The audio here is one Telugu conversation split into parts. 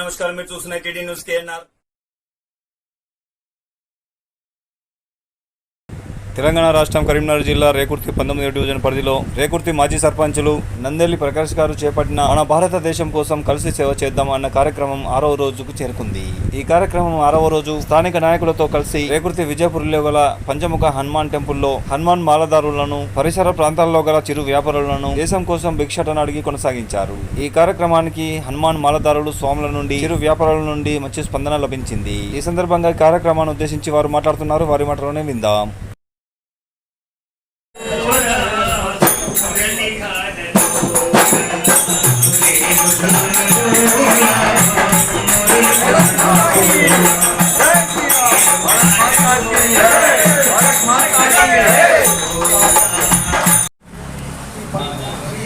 నమస్కారం. మీరు చూస్తున్న టీడీ న్యూస్ కేఎన్ఆర్. తెలంగాణ రాష్ట్రం కరీంనగర్ జిల్లా రేకుర్తి 19వ డివిజన్ పరిధిలో రేకుర్తి మాజీ సర్పంచులు నందెల్లి ప్రకాష్ గారు చేపట్టిన మన భారతదేశం కోసం కలిసి సేవ చేద్దాం అన్న కార్యక్రమం 6వ రోజుకు చేరుకుంది. ఈ కార్యక్రమం 6వ రోజు స్థానిక నాయకులతో కలిసి రేకుర్తి విజయపురిలో గల పంచముఖ హనుమాన్ టెంపుల్లో హనుమాన్ మాలదారులను, పరిసర ప్రాంతాల్లో గల చిరు వ్యాపారులను దేశం కోసం భిక్షాటన అడిగి కొనసాగించారు. ఈ కార్యక్రమానికి హనుమాన్ మాలదారులు, స్వాముల నుండి, చిరు వ్యాపారుల నుండి మంచి స్పందన లభించింది. ఈ సందర్భంగా ఈ కార్యక్రమాన్ని ఉద్దేశించి వారు మాట్లాడుతున్నారు. వారి మాటలోనే విందాం.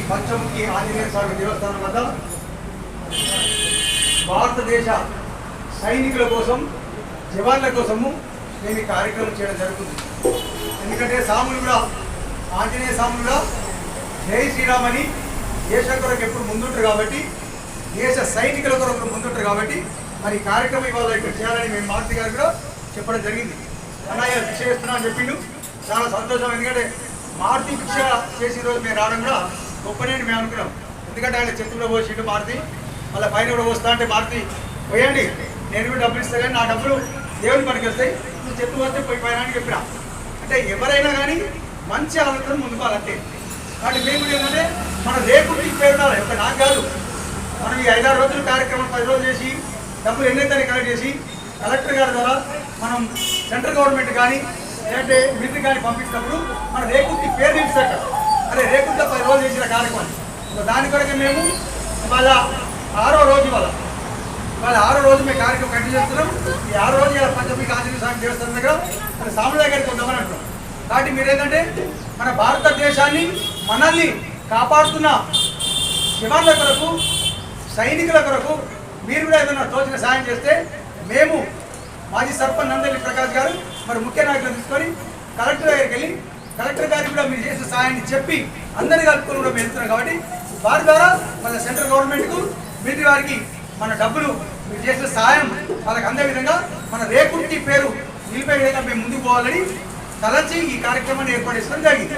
పంచముఖి ఆంజనేయ స్వామి దేవస్థానం వద్ద భారతదేశ సైనికుల కోసం, జవాన్ల కోసము మేము ఈ కార్యక్రమం చేయడం జరుగుతుంది. ఎందుకంటే సాములు కూడా, ఆంజనేయ సాములు కూడా జై శ్రీరామ్ అని దేశం కొరకు ఎప్పుడు ముందుంటారు కాబట్టి, దేశ సైనికుల కొరకు ముందుంటారు కాబట్టి మరి ఈ కార్యక్రమం ఇవాళ ఇక్కడ చేయాలని మేము మారుతి గారు కూడా చెప్పడం జరిగింది. అన్నయ్య భిక్ష చేస్తున్నా అని చెప్పిండు. చాలా సంతోషం. ఎందుకంటే మారుతి భిక్ష చేసిన రోజు మేము రావడం కూడా గొప్పనే మేము అనుకున్నాం. ఎందుకంటే ఆయన చెట్టులో పోసిండు మారుతి, మళ్ళీ పైన కూడా పోస్తా అంటే మారుతి పోయండి, నేను కూడా డబ్బులు ఇస్తా కానీ నా డబ్బులు దేవుని పనికి వస్తాయి, నువ్వు చెట్టు వస్తే పోయి పైన అని చెప్పినా. అంటే ఎవరైనా కానీ మంచి ఆలోచన ముందుకోవాలంటే. కాబట్టి మేము ఏంటంటే మన రేకుర్తి పేరు ఉండాలి. ఒక నాకు కాదు, మనం ఈ 5-6 రోజుల కార్యక్రమం 10 రోజులు చేసి డబ్బులు ఎన్నైతే కలెక్ట్ చేసి కలెక్టర్ గారి ద్వారా మనం సెంట్రల్ గవర్నమెంట్ కానీ లేదంటే మిలిటరీ కానీ పంపించినప్పుడు మన రేకుర్తి పేరు నిలిపిస్తారు. అదే రేకుర్తిలో 10 రోజులు చేసిన కార్యక్రమం. దాని కొరకే మేము ఇవాళ 6వ రోజు ఇవాళ 6వ రోజు మేము కార్యక్రమం కంటిన్యూ చేస్తున్నాం. ఈ 6వ రోజు ఇలా పంచముఖి ఆంజనేయ స్వామి దేవస్థానం దగ్గర మన సాముల దగ్గరికి వద్దామని అంటున్నాం. కాబట్టి మీరు ఏంటంటే మన భారతదేశాన్ని, మనల్ని కాపాడుతున్న జవాన్ల కొరకు, సైనికుల కొరకు మీరు కూడా ఏదైనా తోచిన సాయం చేస్తే మేము మాజీ సర్పంచ్ నందెల్లి ప్రకాష్ గారు మరి ముఖ్య నాయకులు తీసుకొని కలెక్టర్ దగ్గరికి వెళ్ళి కలెక్టర్ గారికి కూడా మీరు చేసిన సాయాన్ని చెప్పి అందరినీ కలుపుకొని కూడా వెళ్తున్నాం. కాబట్టి వారి ద్వారా మన సెంట్రల్ గవర్నమెంట్కు, మిలిటరీ వారికి మన డబ్బులు మీరు చేసిన సాయం వాళ్ళకి అందే విధంగా మన రేకుర్తి పేరు నిలిపే విధంగా మేము ముందుకు పోవాలని తలచి ఈ కార్యక్రమాన్ని ఏర్పాటు చేసుకోవడం జరిగింది.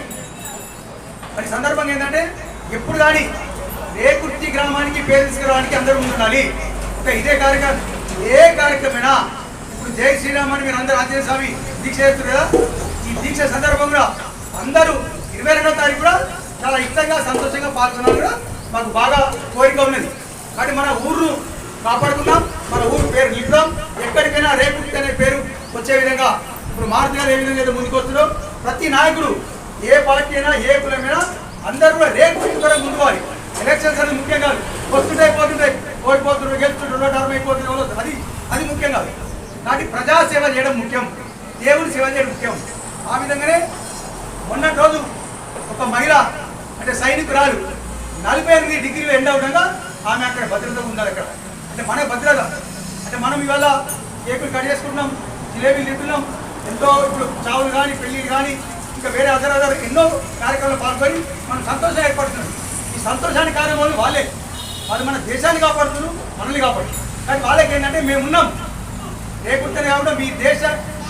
మరి సందర్భంగా ఏంటంటే ఎప్పుడు కానీ రేకుర్తి గ్రామానికి పేరు తీసుకురావడానికి అందరూ ముందుండాలి. ఒక ఇదే కార్యక్రమం, ఏ కార్యక్రమమైనా ఇప్పుడు జై శ్రీరామ్ అని మీరు అందరూ ఆంజనేయ స్వామి దీక్ష చేస్తారు కదా, ఈ దీక్ష సందర్భంగా అందరూ 22వ తారీఖు కూడా చాలా ఇష్టంగా, సంతోషంగా పాల్గొనాలని కూడా మాకు బాగా కోరిక ఉన్నది. కాబట్టి మన ఊరును కాపాడుకుందాం, మన ఊరు పేరు నిలుపుదాం. ఎక్కడికైనా రేకుర్తి అనే పేరు వచ్చే విధంగా ఇప్పుడు మారుతి గారు ఏ విధంగా అయితే ముందుకు వస్తుందో ప్రతి నాయకుడు, ఏ పార్టీ అయినా, ఏ కులమైనా అందరూ కూడా రేకుర్తి కూడా ముందుకోవాలి. ఎలక్షన్స్ అనేది ముఖ్యం కాదు, వస్తుంటాయి పోతుంటాయి, ఓడిపోతుంటారు, గెలుస్తుంటారు, టర్మ్ అయిపోతుంది, అది ముఖ్యం కాదు. కాబట్టి ప్రజాసేవ చేయడం ముఖ్యం, దేవుని సేవ చేయడం ముఖ్యం. ఆ విధంగానే మొన్నటి రోజు ఒక మహిళ అంటే సైనికురాలు 48 డిగ్రీలు ఎండ అవడంగా ఆమె అక్కడ భద్రత ఉండాలి. అక్కడ అంటే మన భద్రత అంటే మనం ఇవాళ కేకులు కట్ చేసుకుంటున్నాం, జిలేబీలు తింటున్నాం, ఎంతో ఇప్పుడు చావులు కానీ, పెళ్ళిళ్ళు కానీ, ఇంకా వేరే అదర్ ఎన్నో కార్యక్రమాలు పాల్గొని మనం సంతోషం ఏర్పడుతున్నాం. ఈ సంతోషాన్ని కార్యక్రమాలు వాళ్ళు మన దేశాన్ని కాపాడుతున్నారు, మనల్ని కాపాడుతున్నారు. కానీ వాళ్ళకి ఏంటంటే మేము ఉన్నాం, రేకుర్తిని కాబట్టి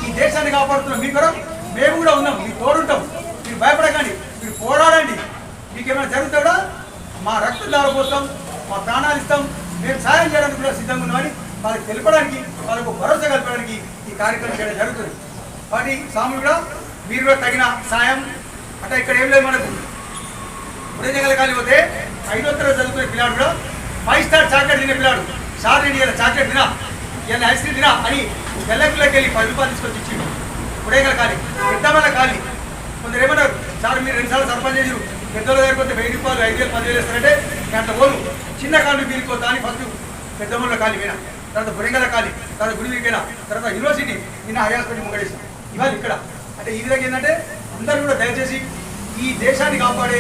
ఈ దేశాన్ని కాపాడుతున్నాం. మీ కొరకు మేము కూడా ఉన్నాం, మీకు తోడుంటాం. మీరు భయపడకండి, మీరు పోరాడండి. మీకు ఏమైనా జరుగుతా కూడా మా రక్తం దారపోస్తాం, మా ప్రాణాలు ఇస్తాం, మేము సాయం చేయడానికి కూడా సిద్ధంగా ఉన్నామని వాళ్ళకి తెలపడానికి, వాళ్ళకు భరోసా కల్పడానికి ఈ కార్యక్రమం చేయడం జరుగుతుంది. కాబట్టి సాములు కూడా మీరు కూడా తగిన సాయం అంటే ఇక్కడ ఏం లేదు. మనకు ఉదయజగల కాలి పోతే 5వ తరగతి చదువుకునే పిల్లాడు కూడా 5 స్టార్ చాక్లెట్ తినే పిల్లాడు, సార్ నేను ఇలా చాక్లెట్ తినా, ఇలా ఐస్ క్రీమ్ తినా అని గెల్లకిలోకి వెళ్ళి 10 రూపాయలు తీసుకొచ్చి ఇచ్చిండు. ఉదయగల కాలి, పెద్దవాళ్ళ కాలి. కొందరు ఏమన్నారు, సార్ మీరు 2 సార్లు సర్పంచ్ చేసారు, పెద్దవాళ్ళ దగ్గరికి వస్తే 1000 రూపాయలు, 5,000, 10,000 ఇస్తారంటే గంట పోను, చిన్న కాళ్ళు వీరిపోతా అని ఫస్ట్ పెద్దమ్మల కాలి పోయినా, తర్వాత బురెంగల కాలి, తర్వాత గుడి వీరిపోయినా, తర్వాత యూనివర్సిటీ నిన్న హైహాస్పిటల్ ముంగడేసాం. ఇవాళ ఇక్కడ అంటే ఈ విధంగా ఏంటంటే అందరూ కూడా దయచేసి ఈ దేశాన్ని కాపాడే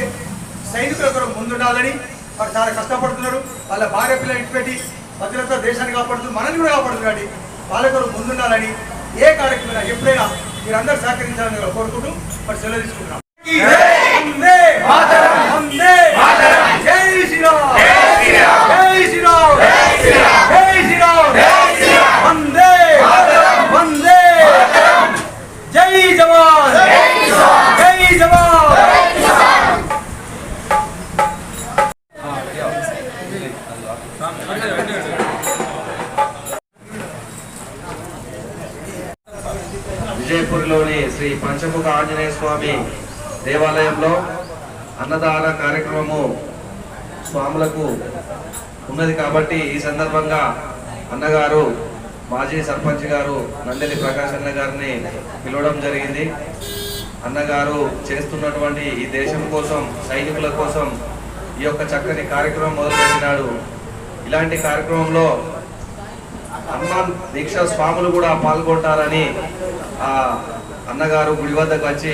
సైనికుల కొరకు ముందుండాలని వారు చాలా కష్టపడుతున్నారు. వాళ్ళ భార్య పిల్లలు ఇచ్చిపెట్టి భద్రత దేశాన్ని కాపాడుతున్నారు, మనల్ని కూడా కాపాడుతున్నారు. కాబట్టి వాళ్ళ కొరకు ముందుండాలని ఏ కార్యక్రమం ఎప్పుడైనా మీరందరూ సహకరించాలని కోరుకుంటూ మరి సెలవు తీసుకుంటున్నాం. జై శ్రీరామ్, జై శ్రీరామ్, జై శ్రీరామ్, జై శ్రీరామ్. విజయపూర్లోని శ్రీ పంచముఖ ఆంజనేయ స్వామి దేవాలయంలో అన్నదాన కార్యక్రమము స్వాములకు ఉన్నది కాబట్టి ఈ సందర్భంగా అన్నగారు మాజీ సర్పంచ్ గారు నందెలి ప్రకాష్ అన్న గారిని పిలవడం జరిగింది. అన్నగారు చేస్తున్నటువంటి ఈ దేశం కోసం, సైనికుల కోసం ఈ యొక్క చక్కని కార్యక్రమం మొదలుపెట్టినాడు. ఇలాంటి కార్యక్రమంలో హనుమాన్ దీక్షా స్వాములు కూడా పాల్గొంటారని ఆ అన్నగారు గుడి వద్దకు వచ్చి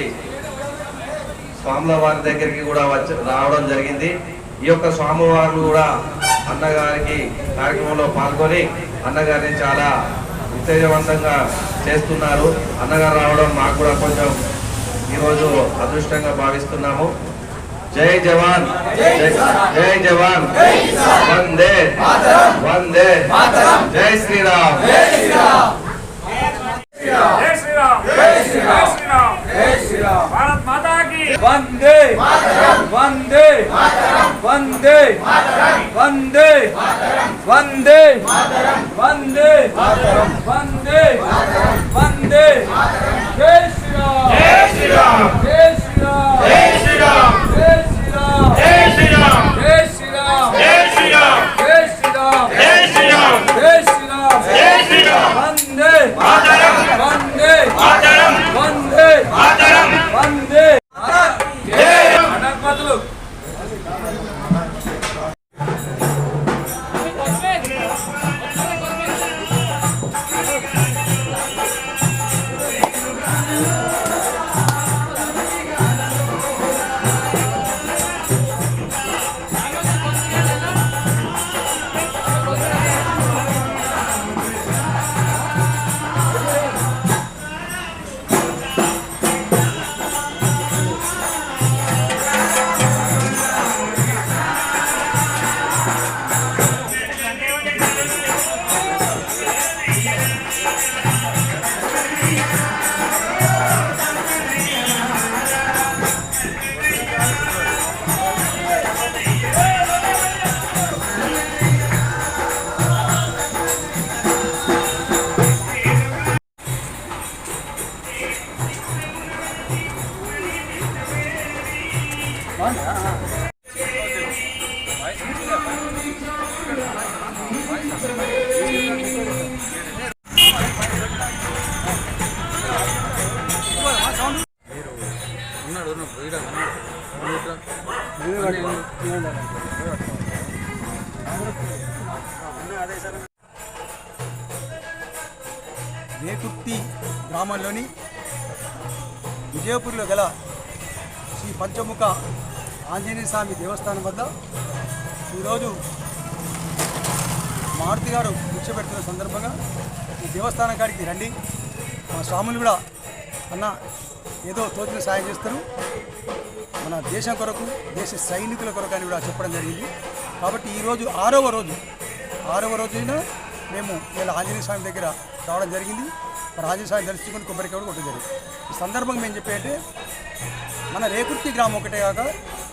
స్వాముల వారి దగ్గరికి కూడా రావడం జరిగింది. ఈ యొక్క స్వామివారు కూడా అన్నగారికి కార్యక్రమంలో పాల్గొని అన్నగారిని చాలా ఉత్తేజవంతంగా చేస్తున్నారు. అన్నగారు రావడం మాకు కూడా కొంచెం ఈరోజు అదృష్టంగా భావిస్తున్నాము. జై జవాన్, జై జవాన్, వందే వందే, జై శ్రీరామ్. भारत माता की वंदे वंदे वंदे वंदे वंदे वंदे वंदे वंदे जय श्री राम, जय श्री राम, जय श्री राम, जय श्री राम, जय श्री राम, जय श्री राम, जय श्री राम, जय श्री राम, जय श्री राम, जय श्री राम, जय श्री राम, जय श्री राम, वंदे मातरम, वंदे मातरम, वंदे मातरम, वंदे जय गणपतुలు. రేకుర్తి గ్రామంలోని విజయపూర్లో గల శ్రీ పంచముఖ ఆంజనేయ స్వామి దేవస్థానం వద్ద ఈరోజు మారుతి గారు భిక్ష పెడుతున్న సందర్భంగా ఈ దేవస్థానం కాడికి రండి, మా స్వాములు కూడా అన్న ఏదో తోచిన సాయం చేస్తారు, మన దేశం కొరకు, దేశ సైనికుల కొరకు అని కూడా చెప్పడం జరిగింది. కాబట్టి ఈరోజు ఆరవ రోజున మేము ఇలా ఆంజనేయ స్వామి దగ్గర రావడం జరిగింది. మరి ఆంజనేయ స్వామి దర్శించుకొని కొబ్బరికాయ కూడా కొట్టడం జరిగింది. ఈ సందర్భంగా మేము చెప్పేంటే మన రేకుర్తి గ్రామం ఒకటే కాక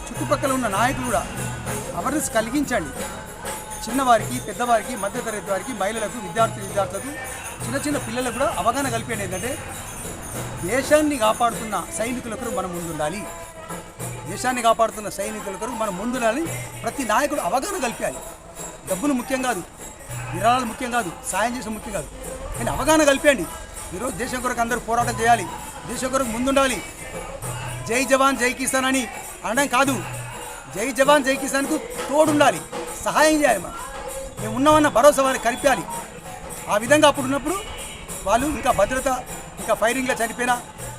చుట్టుపక్కల ఉన్న నాయకులు కూడా అవేర్నెస్ కలిగించండి. చిన్నవారికి, పెద్దవారికి, మధ్యతరగతి వారికి, మహిళలకు, విద్యార్థులకు, చిన్న పిల్లలకు కూడా అవగాహన కలిపేది ఏంటంటే దేశాన్ని కాపాడుతున్న సైనికుల కొరకు మనం ముందుండాలి, దేశాన్ని కాపాడుతున్న సైనికుల కొరకు మనం ముందుండాలి. ప్రతి నాయకుడు అవగాహన కల్పించాలి. డబ్బులు ముఖ్యం కాదు, విరాళాలు ముఖ్యం కాదు, సాయం చేసే ముఖ్యం కాదు, కానీ అవగాహన కలిపేయండి. ఈరోజు దేశం కొరకు అందరూ పోరాటం చేయాలి, దేశం కొరకు ముందుండాలి. జై జవాన్ జై కిసాన్ అని అనడం కాదు, జై జవాన్ జై కిసాన్కు తోడుండాలి, సహాయం చేయాలి. మేము ఉన్నామన్న భరోసా వారికి కల్పించాలి. ఆ విధంగా అప్పుడు ఉన్నప్పుడు వాళ్ళు ఇంకా భద్రత, ఇంకా ఫైరింగ్లో చనిపోయినా,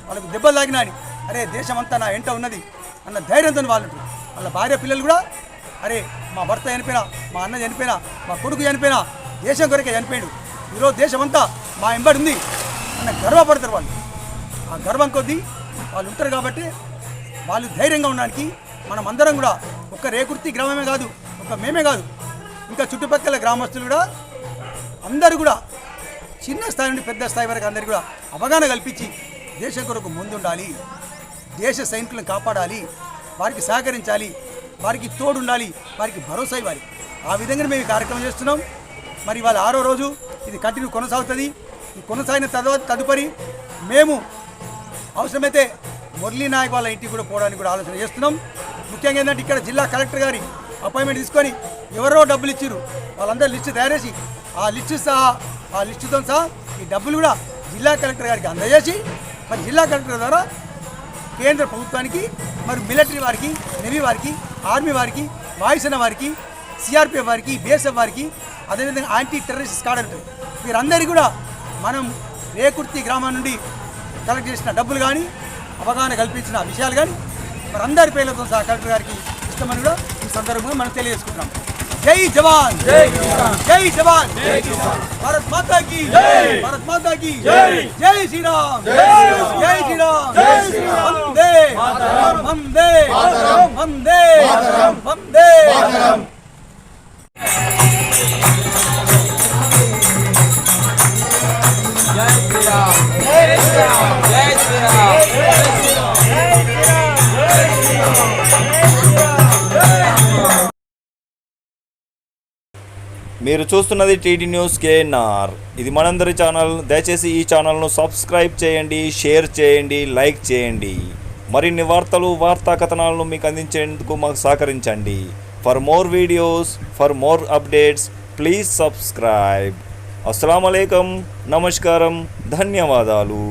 వాళ్ళకు దెబ్బలు తాగినా అని అరే దేశం అంతా నా ఎంట ఉన్నది అన్న ధైర్యంతో వాళ్ళు వాళ్ళ భార్య పిల్లలు కూడా అరే మా భర్త చనిపోయినా, మా అన్న చనిపోయినా, మా కొడుకు చనిపోయినా దేశం కొరకే చనిపోయాడు, ఈరోజు దేశం అంతా మా ఎంబడి ఉంది అన్న గర్వపడతారు వాళ్ళు. ఆ గర్వం కొద్దీ వాళ్ళు ఉంటారు కాబట్టి వాళ్ళు ధైర్యంగా ఉండడానికి మనం అందరం కూడా ఒక్క రేకుర్తి గ్రామమే కాదు, ఒక్క మేమే కాదు, ఇంకా చుట్టుపక్కల గ్రామస్తులు కూడా అందరూ కూడా చిన్న స్థాయి నుండి పెద్ద స్థాయి వరకు అందరికీ కూడా అవగాహన కల్పించి దేశం కొరకు ముందుండాలి, దేశ సైనికులను కాపాడాలి, వారికి సహకరించాలి, వారికి తోడుండాలి, వారికి భరోసా ఇవ్వాలి. ఆ విధంగా మేము ఈ కార్యక్రమం చేస్తున్నాం. మరి ఇవాళ 6వ రోజు ఇది కంటిన్యూ కొనసాగుతుంది. ఈ కొనసాగిన తదుపరి మేము అవసరమైతే మురళీ నాయక్ వాళ్ళ ఇంటికి కూడా పోవడానికి కూడా ఆలోచన చేస్తున్నాం. ముఖ్యంగా ఏంటంటే ఇక్కడ జిల్లా కలెక్టర్ గారి అపాయింట్మెంట్ తీసుకొని ఎవరో డబ్బులు ఇచ్చారు వాళ్ళందరూ లిస్టు తయారు చేసి ఆ లిస్టుతో సహా ఈ డబ్బులు కూడా జిల్లా కలెక్టర్ గారికి అందజేసి మరి జిల్లా కలెక్టర్ ద్వారా కేంద్ర ప్రభుత్వానికి మరి మిలిటరీ వారికి, నేవీ వారికి, ఆర్మీ వారికి, వాయుసేన వారికి, సిఆర్పిఎఫ్ వారికి, బిఎస్ఎఫ్ వారికి, అదేవిధంగా యాంటీ టెర్రరిస్ట్ స్క్వాడ్ ఉంటుంది వీరందరికీ కూడా మనం రేకుర్తి గ్రామం నుండి కలెక్ట్ చేసిన డబ్బులు కానీ అవగాహన కల్పించిన విషయాలు కానీ మరి అందరి పేర్లతో సహా కలెక్టర్ గారికి ఇష్టమని కూడా ఈ సందర్భంగా మనం తెలియజేసుకుంటున్నాం. జై జవాన్, జై కిసాన్, జై జవాన్, జై కిసాన్, భారత్ మాతా కీ జై, భారత్ మాతా కీ జై, జై శ్రీరామ్, జై శ్రీరామ్, జై శ్రీరామ్, వందే మాతరం, వందే మాతరం, వందే మాతరం, వందే మాతరం. మీరు చూస్తున్నది టీడీ న్యూస్ కేఎన్ఆర్. ఇది మనందరి ఛానల్. దయచేసి ఈ ఛానల్ను సబ్స్క్రైబ్ చేయండి, షేర్ చేయండి, లైక్ చేయండి. మరిన్ని వార్తలు, వార్తా కథనాలను మీకు అందించేందుకు మాకు సహకరించండి. For more videos, for more updates please subscribe. అస్సలాము అలైకుం, నమస్కారం, ధన్యవాదాలు.